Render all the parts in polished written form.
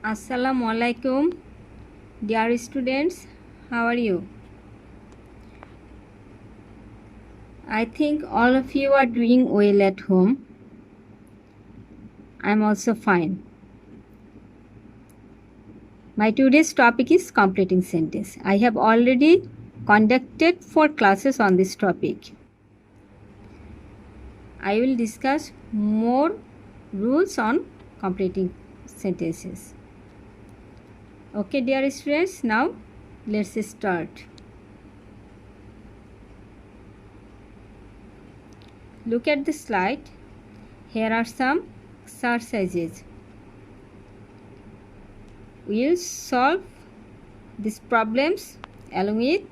Assalamu alaikum, dear students. How are you? I think all of you are doing well at home. I'm also fine. My today's topic is completing sentence. I have already conducted 4 classes on this topic. I will discuss more rules on completing sentences. Okay, dear students, now let's start. Look at the slide. Here are some exercises. We'll solve these problems along with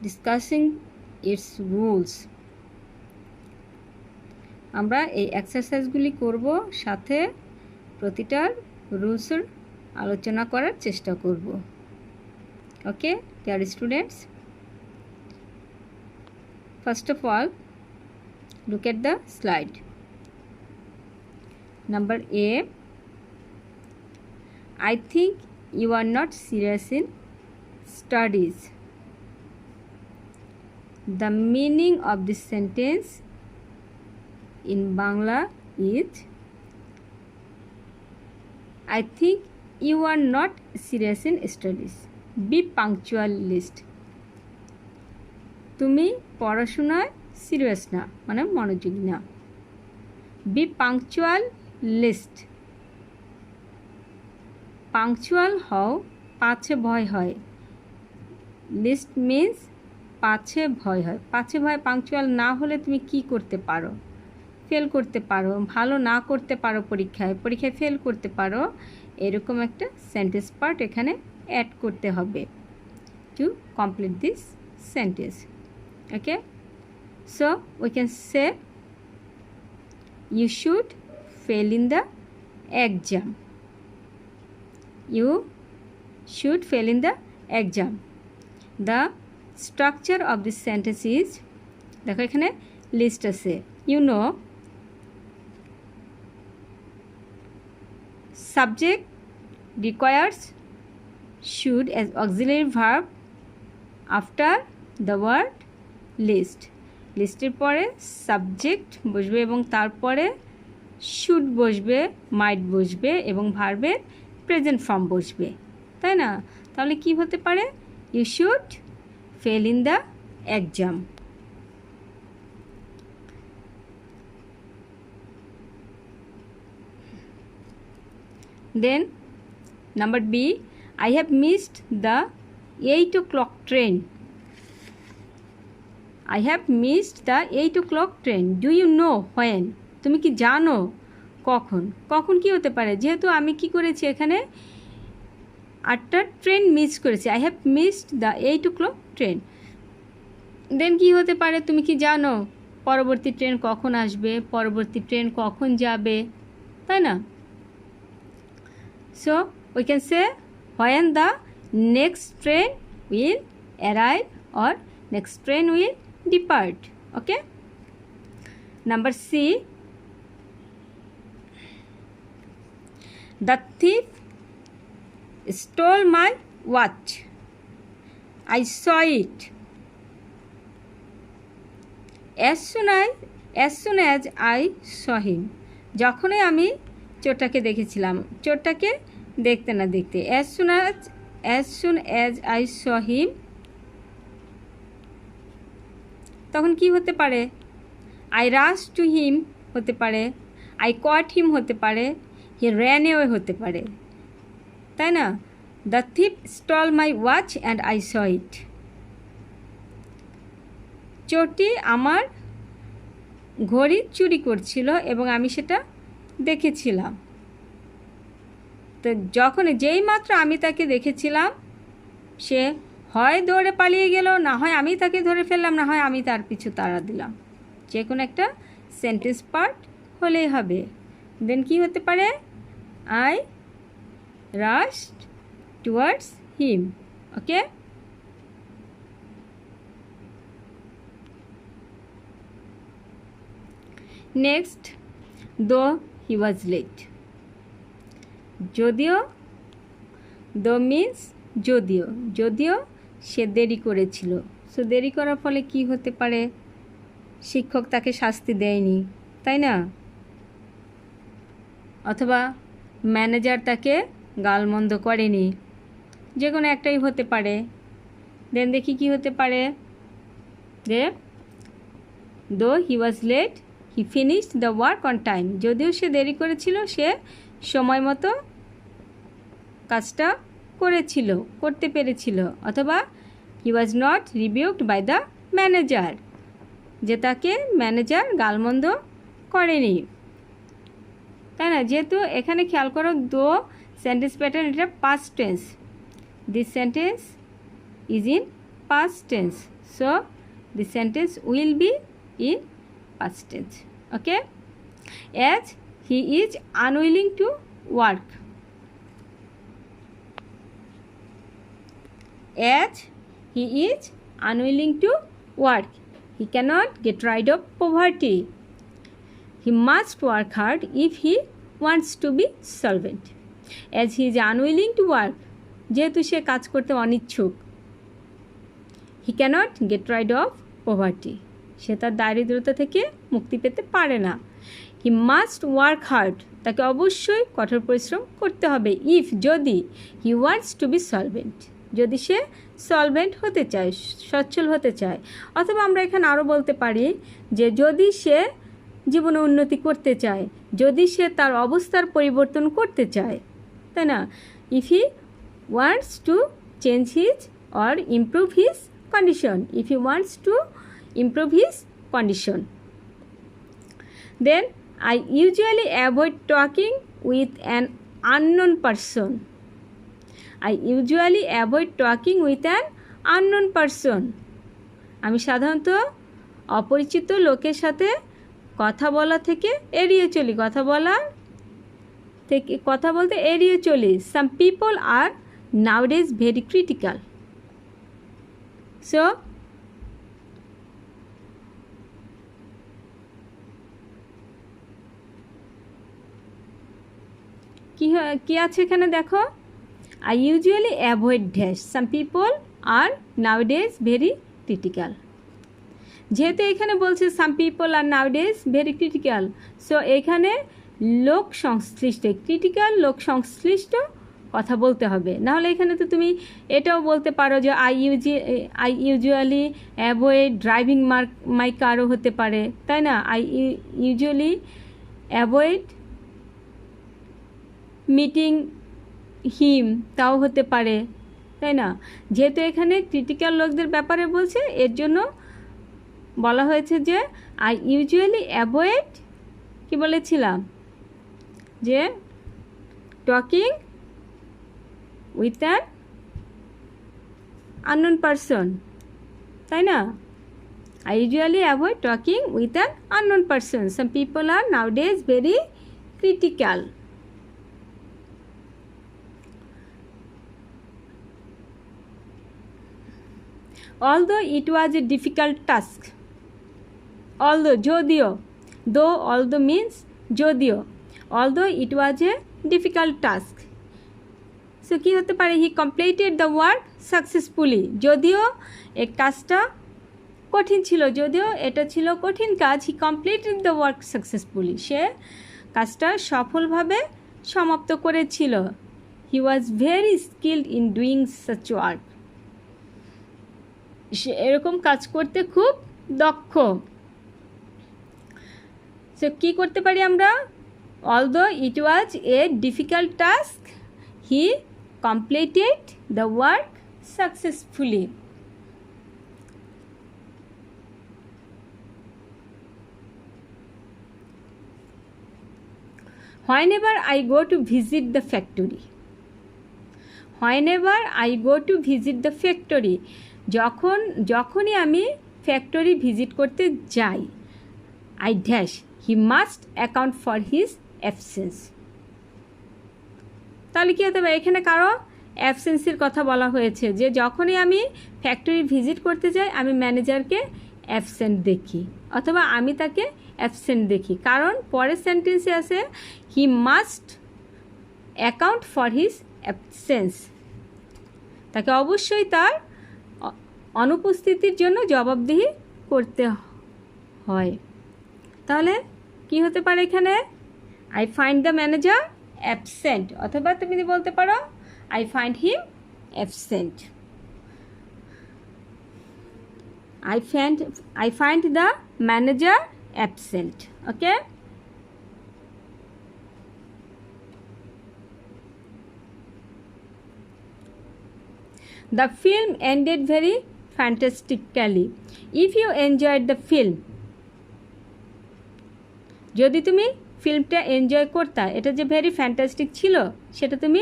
discussing its rules. আমরা এই এক্সারসাইজগুলি করব, সাথে প্রতিটার রুলসের আলোচনা করার চেষ্টা করব। Okay dear students, first of all, look at the slide. Number A, I think you are not serious in studies. The meaning of this sentence in Bangla is, I think you are not serious in studies. Be punctualist. তুমি পড়াশোনায় serious না, মানে মনোযোগী না। Be punctual list. Punctual হও, পাছে ভয় হয়। লিস্ট মিন্স পাছে ভয় হয়। পাছে ভয় পাংচুয়াল না হলে তুমি কি করতে পারো? ফেল করতে পারো, ভালো না করতে পারো, পরীক্ষায় ফেল করতে পারো। এরকম একটা সেন্টেন্স পার্ট এখানে অ্যাড করতে হবে to complete this sentence. Okay, so we can say you should fail in the exam. You should fail in the exam. The structure of this sentence is, দেখো এখানে list আছে। You know, subject requires should as auxiliary verb after the word list. লিস্টের পরে subject বসবে এবং তারপরে should বসবে, মাইট বসবে এবং ভার্বের প্রেজেন্ট ফর্ম বসবে, তাই না? তাহলে কি হতে পারে? You should fail in the exam. Then number B, I have missed the 8 o'clock train. I have missed the 8 o'clock train. Do you know when? তুমি কি জানো কখন? কখন কি হতে পারে? যেহেতু আমি কি করেছি এখানে 8টা ট্রেন মিস করেছি। I have missed the 8 o'clock train. দেন কি হতে পারে? তুমি কি জানো পরবর্তী ট্রেন কখন আসবে, পরবর্তী ট্রেন কখন যাবে, তাই না? So we can say when the next train will arrive or next train will depart. Okay, number C, the thief stole my watch. I saw it as soon as I saw him. যখনই আমি চোরটাকে দেখেছিলাম, চোরটাকে দেখতে না দেখতে, as soon as I saw him, তখন কি হতে পারে? আই রাশ টু হিম হতে পারে, আই কট হিম হতে পারে, হি র্যান অ্যাওয়ে হতে পারে, তাই না? The thief stole my watch and I saw it. চোরটি আমার ঘড়ি চুরি করছিল এবং আমি সেটা দেখেছিলাম। তো যেই মাত্র আমি তাকে দেখেছিলাম, সে হয় দৌড়ে পালিয়ে গেল, না হয় আমি তাকে ধরে ফেললাম, না হয় আমি তার পিছু তাড়া দিলাম। যে কোনো একটা সেন্টেন্স পার্ট হলেই হবে। দেন কি হতে পারে? I রাশড towards him. Okay, next, দো হি ওয়াজ লেট। যদিও, দো মিন্স যদিও, যদিও সে দেরি করেছিল। সো দেরি করার ফলে কি হতে পারে? শিক্ষক তাকে শাস্তি দেয়নি, তাই না? অথবা ম্যানেজার তাকে গালমন্দ করেনি, যে কোনো একটাই হতে পারে। দেন দেখি কি হতে পারে, যে though he was late he finished the work on time. যদিও সে দেরি করেছিল, সে সময় মতো কাজটা করতে পেরেছিল। অথবা he was not rebuked by the manager, যে তাকে ম্যানেজার গালমন্দ করেনি, তাই না? যেহেতু এখানে খেয়াল করো, দো সেন্টেন্স প্যাটার্ন, এটা past tense, this sentence is in past tense, so this sentence will be in past tense. Okay, as he is unwilling to work, as he is unwilling to work, he cannot get rid of poverty, he must work hard if he wants to be solvent. As he is unwilling to work, যেহেতু সে কাজ করতে অনিচ্ছুক, he cannot get rid of poverty, সে তার দারিদ্রতা থেকে মুক্তি পেতে পারে না। he must work hard, তাকে অবশ্যই কঠোর পরিশ্রম করতে হবে। if, যদি, he wants to be solvent, যদি সে সলভেন্ট হতে চায়, সচ্ছল হতে চায়। অথবা আমরা এখানে আরও বলতে পারি যে যদি সে জীবনে উন্নতি করতে চায়, যদি সে তার অবস্থার পরিবর্তন করতে চায়, তাই না? If he wants to change his or improve his condition, if he wants to improve his condition. Then I usually avoid talking with an unknown person, I usually avoid talking with an unknown person, আমি সাধারণত অপরিচিত লোকের সাথে কথা বলা থেকে এড়িয়ে চলি, কথা বলতে এড়িয়ে চলি। Some people are nowadays very critical, so কি আছে এখানে দেখো, I usually avoid dash, some people are nowadays very critical, যেহেতু এখানে বলছে some people are nowadays very critical, so এখানে লোক সংশ্লিষ্ট, ক্রিটিক্যাল লোক সংশ্লিষ্ট কথা বলতে হবে। নাহলে এখানে তো তুমি এটাও বলতে পারো যে I usually avoid driving my carও হতে পারে, তাই না? I usually avoid meeting হিম, তাও হতে পারে, তাই না? যেহেতু এখানে ক্রিটিক্যাল লোকদের ব্যাপারে বলছে, এর জন্য বলা হয়েছে যে আই ইউজুয়ালি অ্যাভয়েড, কি বলেছিলাম, যে talking with an unknown person, তাই না? I usually avoid talking with an unknown person, some people are nowadays very critical. Although it was a difficult task, although, যদিও, though, although means যদিও, although it was a difficult task, so কি হতে পারে, he completed the work successfully, যদিও এই কাজটা কঠিন ছিল, যদিও এটা ছিল কঠিন কাজ, he completed the work successfully, সে কাজটা সফলভাবে সমাপ্ত করেছিল। he was very skilled in doing such work, সে এরকম কাজ করতে খুব দক্ষ। সো কী করতে পারি আমরা, although it was a difficult task, he completed the work successfully. Whenever I go to visit the factory, whenever I go to visit the factory, যখনই আমি ফ্যাক্টরি ভিজিট করতে যাই, I dash, he must account for his absence. তাহলে কী হতে পারে, এখানে কারো অ্যাবসেন্সের কথা বলা হয়েছে, যে যখনই আমি ফ্যাক্টরি ভিজিট করতে যাই, আমি ম্যানেজারকে অ্যাবসেন্ট দেখি, অথবা আমি তাকে অ্যাবসেন্ট দেখি, কারণ পরের সেন্টেন্সে আছে he must account for his absence, তাকে অবশ্যই তার অনুপস্থিতির জন্য জবাবদিহি করতে হয়। তাহলে কি হতে পারে এখানে? I find the manager absent, অথবা তুমি বলতে পারো I find him absent. I find the manager absent. Okay. The film ended very fantastically. If you enjoyed the film, যদি তুমি ফিল্মটা এনজয় করতা, এটা যে ভেরি ফ্যান্টাস্টিক ছিল সেটা তুমি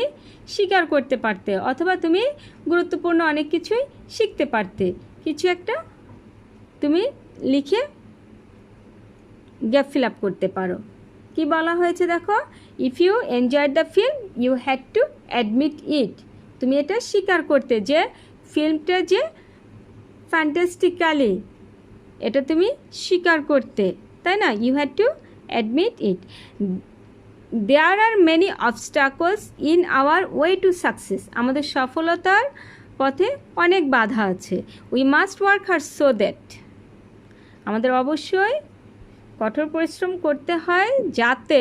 স্বীকার করতে পারতে, অথবা তুমি গুরুত্বপূর্ণ অনেক কিছুই শিখতে পারতে। কিছু একটা তুমি লিখে গ্যাপ ফিল আপ করতে পারো। কি বলা হয়েছে দেখো, if you enjoyed the film you had to admit it, তুমি এটা স্বীকার করতে যে ফিল্মটা যে ফ্যান্টাস্টিক্যালি, এটা তুমি স্বীকার করতে, তাই না? You had to admit it. There are many obstacles in our way to success, আমাদের সফলতার পথে অনেক বাধা আছে। We must work hard so that, আমাদের অবশ্যই কঠোর পরিশ্রম করতে হয় যাতে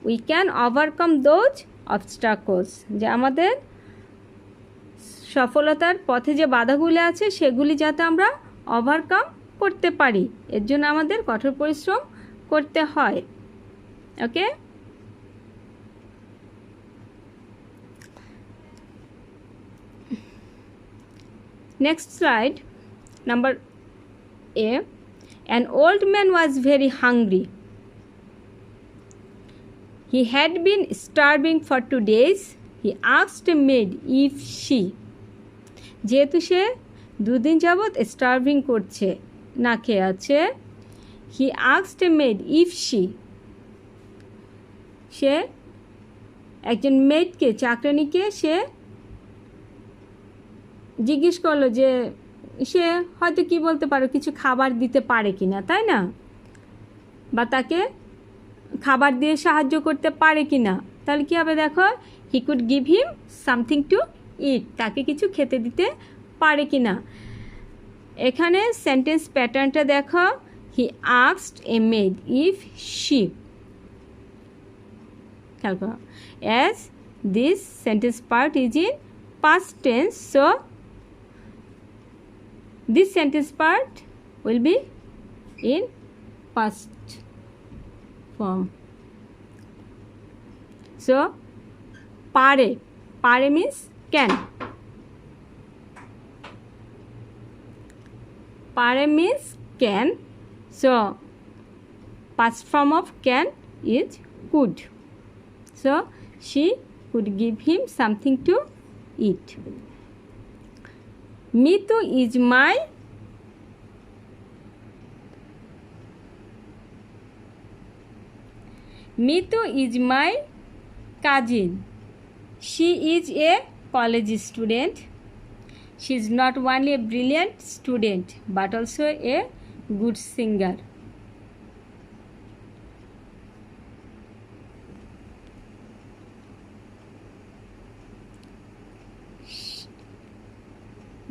we can overcome those obstacles, যে আমাদের সফলতার পথে যে বাধাগুলি আছে সেগুলি যাতে আমরা ওভারকাম করতে পারি, এর জন্য আমাদের কঠোর পরিশ্রম করতে হয়। Okay, next slide, number A. An old man was very hungry. He had been starving for 2 days. He asked a maid if she, যেহেতু সে 2 দিন যাবৎ স্টার্ভিং করছে, না খেয়ে আছে, he asked a maid if she, সে একজন মেডকে, চাকরানিকে সে জিজ্ঞেস করলো যে সে হয়তো কি বলতে পারো, কিছু খাবার দিতে পারে কি না, তাই না? বা তাকে খাবার দিয়ে সাহায্য করতে পারে কি না। তাহলে কী হবে দেখো, he could give him something to eat, তাকে কিছু খেতে দিতে পারে কি না। এখানে সেন্টেন্স প্যাটার্নটা দেখো, he asked A made if she, খেয়াল করো, as this sentence part is in past tense, so this sentence part will be in past form. So pare, pare means can, pare means can, so past form of can is could, so she could give him something to eat. Mitu is my cousin. She is a college student. She is not only a brilliant student but also a good singer.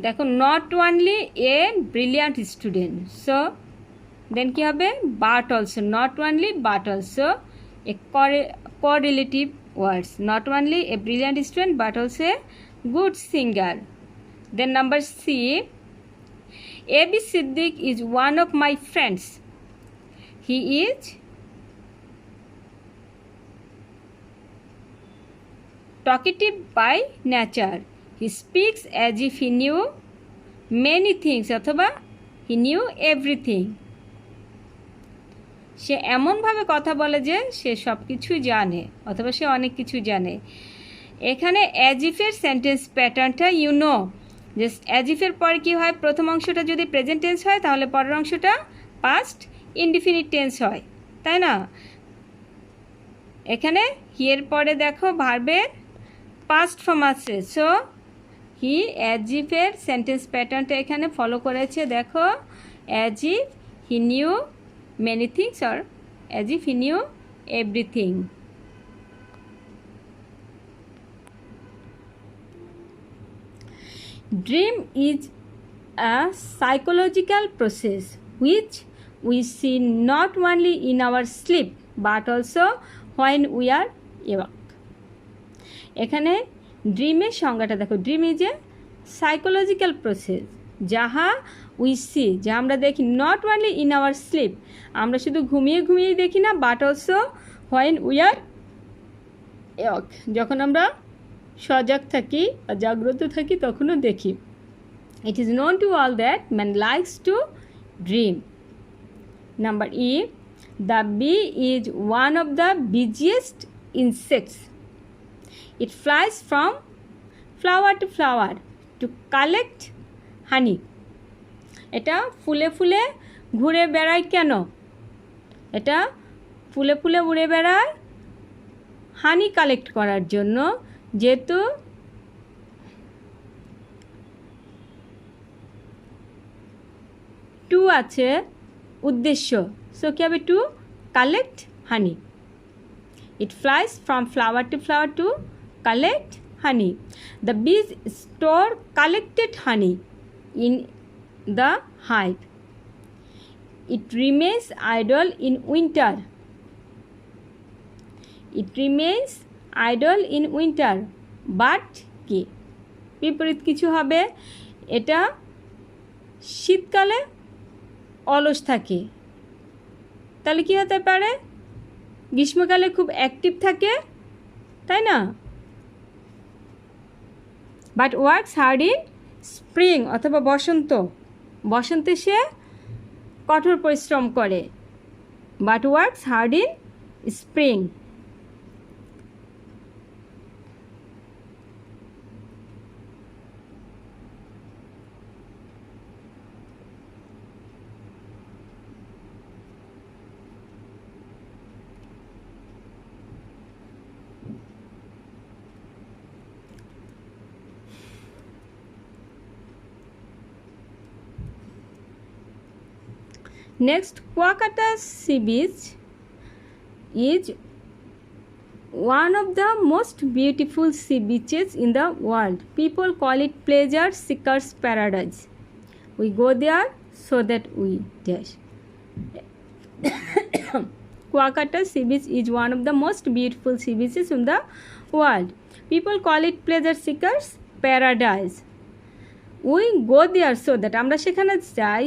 দেখো, not only a brilliant student, so then কী হবে, but also, not only but also a correlative words, not only a brilliant student but also a good singer. Then number C, A.B. Siddiq is one of my friends. He is talkative by nature. He speaks as if he knew many things, অথবা he knew everything. সে এমনভাবে কথা বলে যে সে সব কিছু জানে, অথবা সে অনেক কিছু জানে। এখানে অ্যাজ ইফের সেন্টেন্স প্যাটার্নটা ইউ নো, যে অ্যাজ ইফের পরে কী হয়, প্রথম অংশটা যদি প্রেজেন্ট টেন্স হয় তাহলে পরের অংশটা পাস্ট ইনডিফিনিট টেন্স হয়, তাই না? এখানে হিয়ের পরে দেখো ভার্বের পাস্ট ফর্ম আছে, সো হি অ্যাজ ইফের সেন্টেন্স প্যাটার্নটা এখানে ফলো করেছে। দেখো, as if he knew many things or as if he knew everything. Dream is a psychological process which we see not only in our sleep but also when we are awake. এখানে ড্রিমের সংজ্ঞাটা দেখো, dream is a psychological process যাহা we see, যা আমরা দেখি not only in our sleep, আমরা শুধু ঘুমিয়ে ঘুমিয়েই দেখি না, but also when we are awake, যখন আমরা সজাগ থাকি বা জাগ্রত থাকি তখনও দেখি। It is known to all that man likes to dream. Number E, the bee is one of the busiest insects. It flies from flower to flower to collect honey. এটা ফুলে ফুলে ঘুরে বেড়ায় কেন? এটা ফুলে ফুলে উড়ে বেড়ায় হানি কালেক্ট করার জন্য, যেহেতু টু আছে উদ্দেশ্য, সো কি হবে? To collect honey. It flies from flower to flower to collect honey. The bees store collected honey in the hive. It remains idle in winter. It remains idle in winter. But কি বিপরীত কিছু হবে, এটা শীতকালে অলস থাকে, তাহলে কি হতে পারে? গ্রীষ্মকালে খুব অ্যাক্টিভ থাকে, তাই না? But works hard in spring, অথবা বসন্তে সে কঠোর পরিশ্রম করে। But works hard in spring. Next, Kuakata Sea Beach is one of the most beautiful sea beaches in the world. People call it pleasure seekers paradise. We go there so that we dash. Kuakata Sea Beach is one of the most beautiful sea beaches in the world. People call it pleasure seekers paradise. We go there so that আমরা সেখানে যাই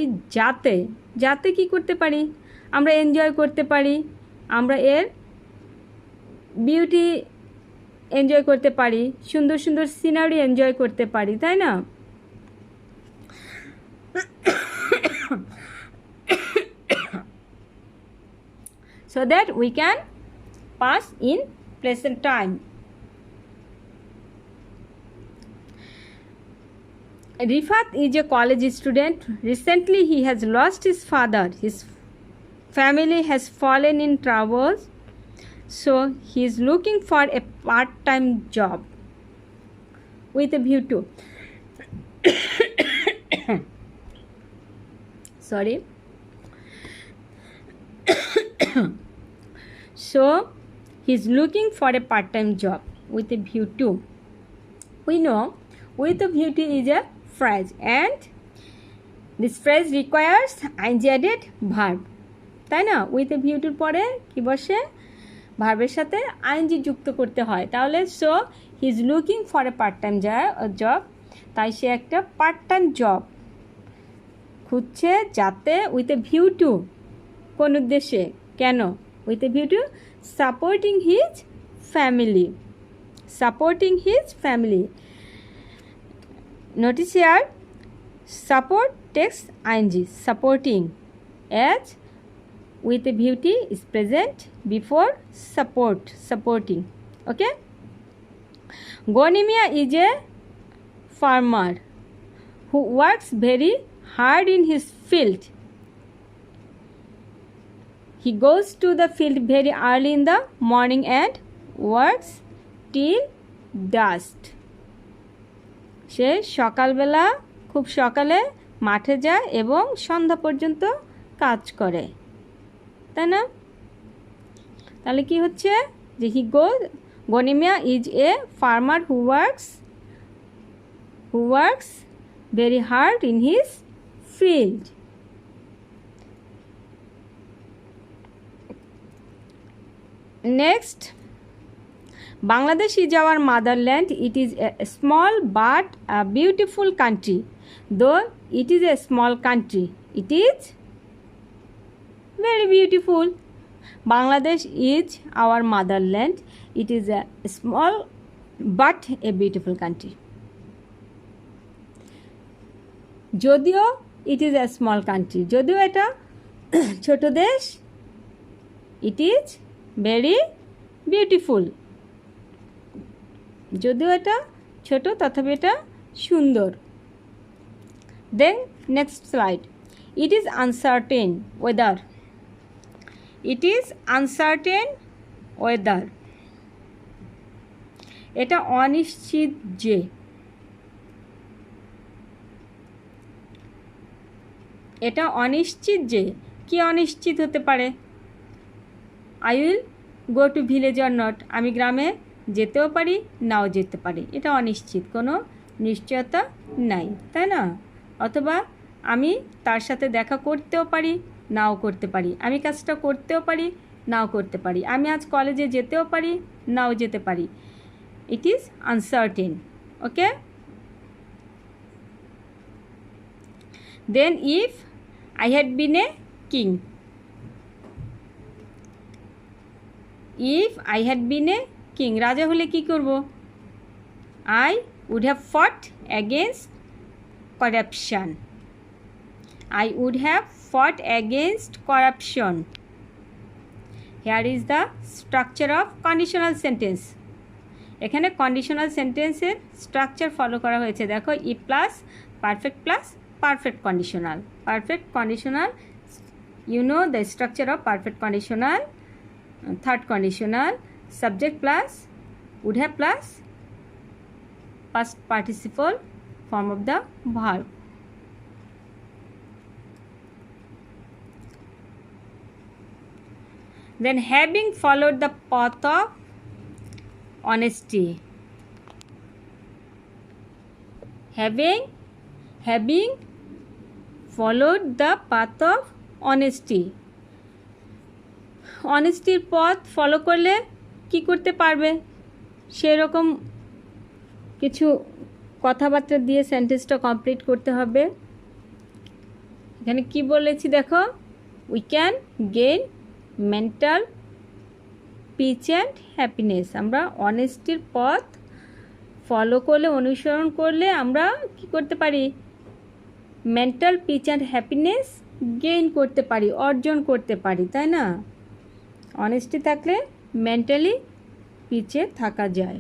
যাতে কি করতে পারি? আমরা enjoy করতে পারি, আমরা এর বিউটি এনজয় করতে পারি, সুন্দর সুন্দর সিনারি এনজয় করতে পারি, তাই না? So that we can pass in pleasant time. Rifat is a college student. Recently he has lost his father. His family has fallen in troubles, so he is looking for a part-time job with a view to sorry. So he is looking for a part-time job with a view to. We know with a view to is a phrase, and this phrase requires ing added verb, তাই না? With a view টুর পরে কি বসে? ভার্বের সাথে ING যুক্ত করতে হয়। তাহলে so he is looking for a part time job, তাই সে একটা পার্ট টাইম জব খুঁজছে, যাতে উইথ এ ভিউ টু, কোন উদ্দেশ্যে, কেন? With a view two supporting his family. Notice here, support takes ing, supporting, as with a view to is present before supporting. Okay. Gonemia is a farmer who works very hard in his field. He goes to the field very early in the morning and works till dusk. সে সকালবেলা খুব সকালে মাঠে যায় এবং সন্ধ্যা পর্যন্ত কাজ করে, তাই না? তাহলে কি হচ্ছে যে গোনেমিয়া is a farmer who works very hard in his field. Next, Bangladesh is our motherland. It is a small but a beautiful country. Though it is a small country, it is very beautiful. Bangladesh is our motherland. It is a small but a beautiful country. যদিও it is a small country, যদিও এটা ছোট দেশ, it is very beautiful. যদিও এটা ছোট তথাপি এটা সুন্দর. Then next slide. It is uncertain weather. It is uncertain weather. এটা অনিশ্চিত যে. এটা অনিশ্চিত যে. কি অনিশ্চিত হতে পারে? I will go to village or not. আমি গ্রামে যেতেও পারি, নাও যেতে পারি. এটা অনিশ্চিত, কোনো নিশ্চয়তা নাই, তাই না? অথবা আমি তার সাথে দেখা করতেও পারি, নাও করতে পারি. আমি কাজটা করতেও পারি, নাও করতে পারি. আমি আজ কলেজে যেতেও পারি, নাও যেতে পারি. It is uncertain. Okay? Then if I had been a king. If I had been a king, রাজা হলে কি করব? I would have fought against corruption. I would have fought against corruption. Here is the structure of conditional sentence. এখানে conditional সেন্টেন্সের structure follow করা হয়েছে. দেখো, E plus perfect plus perfect conditional. Perfect conditional, you know the structure of perfect conditional. Third conditional, subject plus would have plus past participle form of the verb. Then having followed the path of honesty. Having followed the path of honesty. অনেস্টির পথ follow করলে কি করতে পারবে? সেরকম কিছু কথাবার্তা দিয়ে সেন্টেন্সটা কমপ্লিট করতে হবে. এখানে কি বলেছি দেখো, we can gain mental peace and happiness. আমরা অনেস্টির পথ ফলো করলে, অনুসরণ করলে আমরা কি করতে পারি? Mental peace and happiness gain করতে পারি, অর্জন করতে পারি, তাই না? অনেস্টি থাকলে মেন্টালি পিছে থাকা যায়.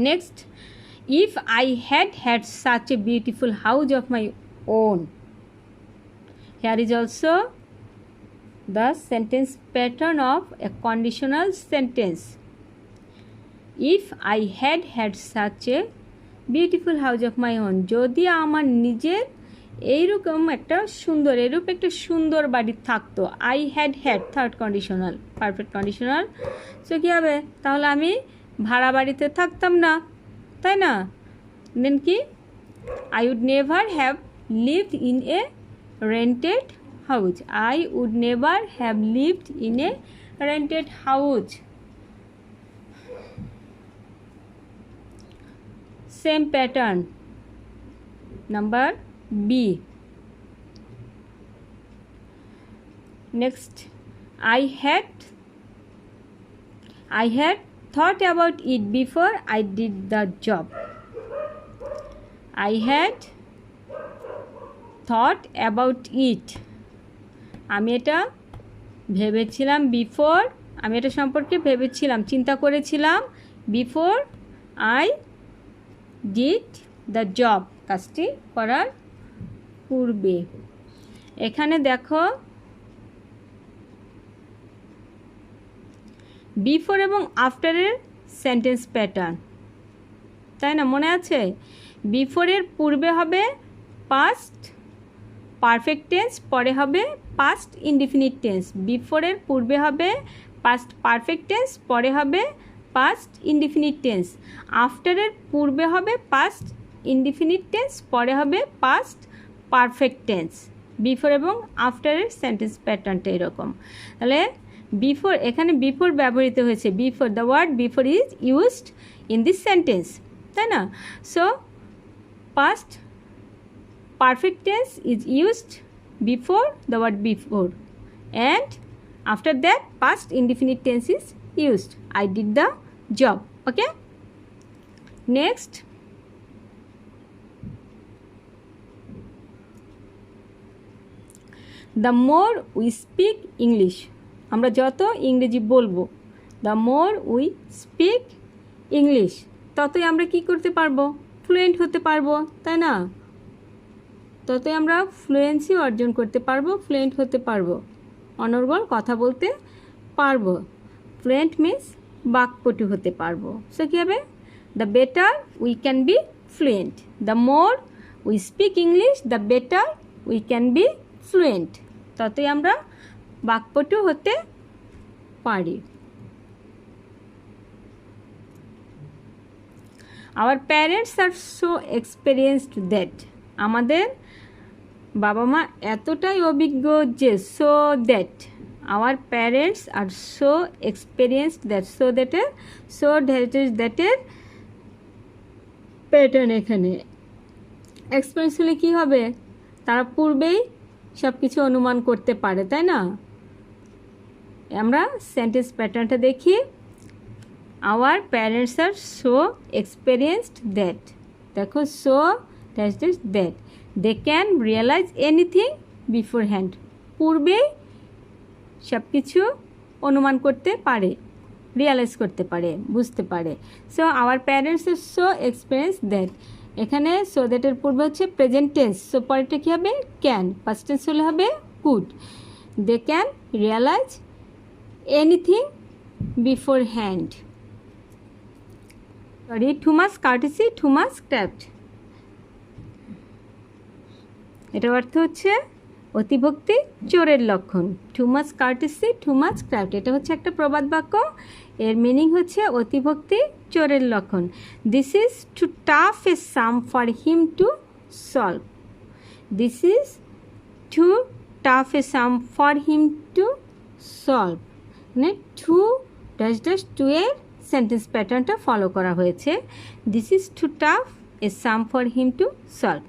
Next, if I had had such a beautiful house of my own. Hair is also the sentence pattern of a conditional sentence. If I had had such a beautiful house of my own. যদি আমার নিজের এইরকম একটা সুন্দর, এরূপ একটা সুন্দর বাড়ি থাকতো. I had had, third conditional, perfect conditional. So কী হবে? তাহলে আমি ভাড়া বাড়িতে থাকতাম না, তাই না? দেন কি? I would never have lived in a rented house. I would never have lived in a rented house. Same pattern. Number B. Next, I had thought about it before I did the job. I had thought about it. আমি এটা ভেবেছিলাম, before, আমি এটা সম্পর্কে ভেবেছিলাম, চিন্তা করেছিলাম, before I did the job, কাজটি করার পূর্বে. এখানে দেখো বিফোর এবং আফটারের সেন্টেন্স প্যাটার্ন, তাই না? মনে আছে? বিফোরের পূর্বে হবে পাস্ট পারফেক্ট টেন্স, পরে হবে পাস্ট ইনডিফিনিট টেন্স. বিফোরের পূর্বে হবে পাস্ট পারফেক্ট টেন্স, পরে হবে পাস্ট ইনডিফিনিট টেন্স। আফটারের পূর্বে হবে পাস্ট ইনডিফিনিট টেন্স, পরে হবে পাস্ট পারফেক্ট টেন্স। বিফোর এবং আফটারের সেন্টেন্স প্যাটার্নটা এরকম। তাহলে বিফোর, এখানে বিফোর ব্যবহৃত হয়েছে, before, the word before is used in this sentence, তাই না? So past perfect tense is used before the word before, and after that past indefinite tense is used. I did the job. Okay, next, the more we speak English, আমরা যত ইংরেজি বলবো, the more we speak English, ততই আমরা কি করতে পারবো? Fluent হতে পারবো, তাই না? ততই আমরা ফ্লুয়েন্সি অর্জন করতে পারবো, ফ্লুয়েন্ট হতে পারবো, অনর্গল কথা বলতে পারবো। ফ্লুয়েন্ট মিন্স বাকপটু হতে পারবো। সো কী হবে? The better we can be fluent, the more we speak English the better we can be fluent, ততই আমরা বাকপটু হতে পারি। Our parents are so experienced that, আমাদের বাবা মা এতটাই অভিজ্ঞ যে, so that, our parents are so experienced that, so দ্যাটের, সো দ্যাটের প্যাটার্ন এখানে। এক্সপেরিয়েন্স হলে কী হবে? তারা পূর্বেই সব কিছু অনুমান করতে পারে, তাই না? আমরা সেন্টেন্স প্যাটার্নটা দেখি। Our parents are so experienced that, দেখো so that, they can realise anything beforehand, পূর্বেই সব কিছু অনুমান করতে পারে, রিয়েলাইজ করতে পারে, বুঝতে পারে। So our parents are so experience that, এখানে সো দ্যাটের পূর্বে হচ্ছে প্রেজেন্ট টেন্স, সো পরেরটা কী হবে? ক্যান, পাস্ট টেন্স হলে হবে could. They can realise anything beforehand. Sorry, too much courtesy too much craft, এটার অর্থ হচ্ছে অতিভক্তি চোরের লক্ষণ। Too much courtesy too much craft, এটা হচ্ছে একটা প্রবাদ বাক্য, এর মিনিং হচ্ছে অতিভক্তি চোরের লক্ষণ। This is too tough a sum for him to solve, this is too tough a sum for him to solve, মানে টু ড্যাশ ড্যাশ টু এর সেন্টেন্স প্যাটার্নটা ফলো করা হয়েছে। This is too tough a sum for him to solve.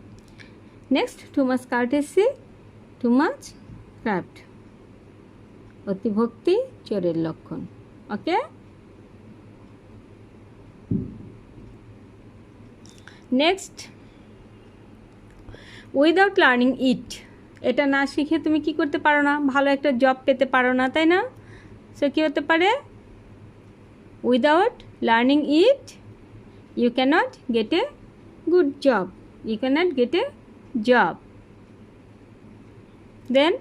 Next, too much courtesy too much craft, অতিভক্তি চোরের লক্ষণ। Okay, next, without learning it, এটা না শিখে তুমি কি করতে পারো না? ভালো একটা জব পেতে পারো না, তাই না? সো কী হতে পারে? Without learning it you cannot get a good job, you cannot get a job. Then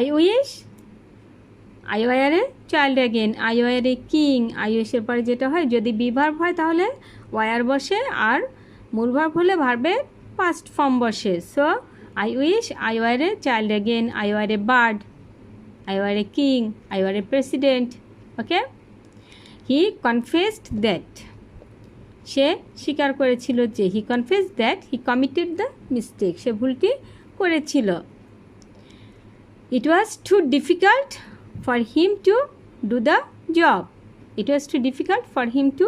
I wish I were a child again, I were a king, I wish এর পরে যেটা হয়, যদি বি ভার্ব হয় তাহলে ওয়ার বসে, আর মূল verb হলে ভার্বের পাস্ট ফর্ম বসে। So I wish I were a child again, I were a bird, I were a king, I were a president. Okay, he confessed that, সে স্বীকার করেছিল যে, he confess that he committed the mistake, সে ভুলটি করেছিল। It was too difficult for him to do the job, it was too difficult for him to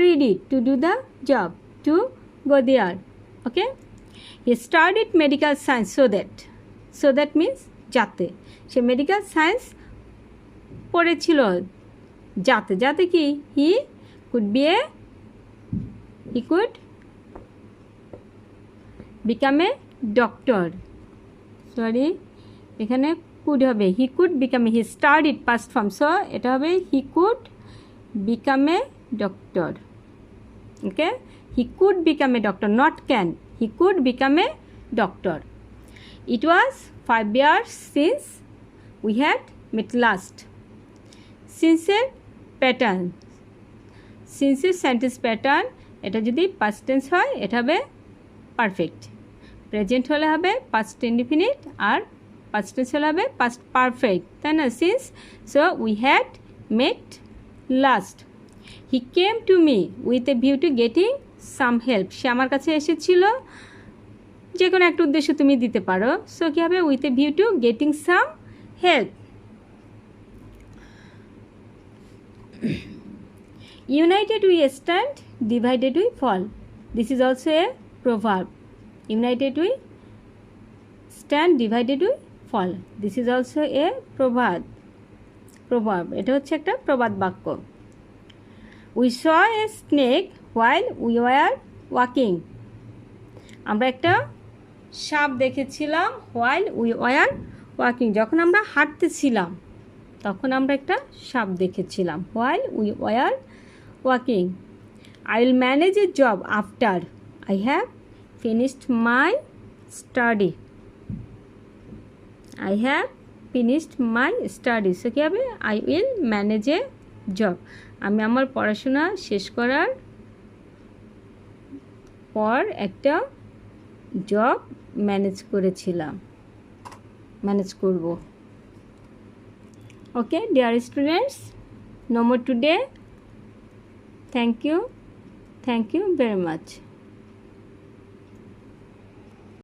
read it, to do the job, to go there. Okay, he studied medical science so that means যাতে, সে medical science পড়েছিল যাতে কি he could be a he could become a doctor, sorry এখানে could হবে, he could become, he studied past form, so এটা হবে he could become a doctor. Okay, he could become a doctor, not can, he could become a doctor. It was 5 years since we had met last. Since এর pattern, since এর sentence pattern, এটা যদি past tense হয় এটা হবে perfect, present হলে হবে past indefinite, আর পাস্ট টেন্স হলে হবে পাস্ট পারফেক্ট, তাই না? Since, so we had met last he came to me with a view to getting some help সে আমার কাছে এসেছিল যে কোনো একটা উদ্দেশ্য তুমি দিতে পারো সো কী হবে with a view to getting some help united we stand divided we fall this is also a proverb united we stand divided we fall this is also a proverb এটা হচ্ছে একটা প্রবাদ বাক্য we saw a snake while we were walking আমরা একটা সাপ দেখেছিলাম while we were walking যখন আমরা হাঁটতেছিলাম তখন আমরা একটা সাপ দেখেছিলাম while we were walking I will manage a job after I have finished my study I have finished my studies so কী হবে I will manage a job আমি আমার পড়াশোনা শেষ করার পর একটা জব ম্যানেজ করব okay dear students no more today thank you very much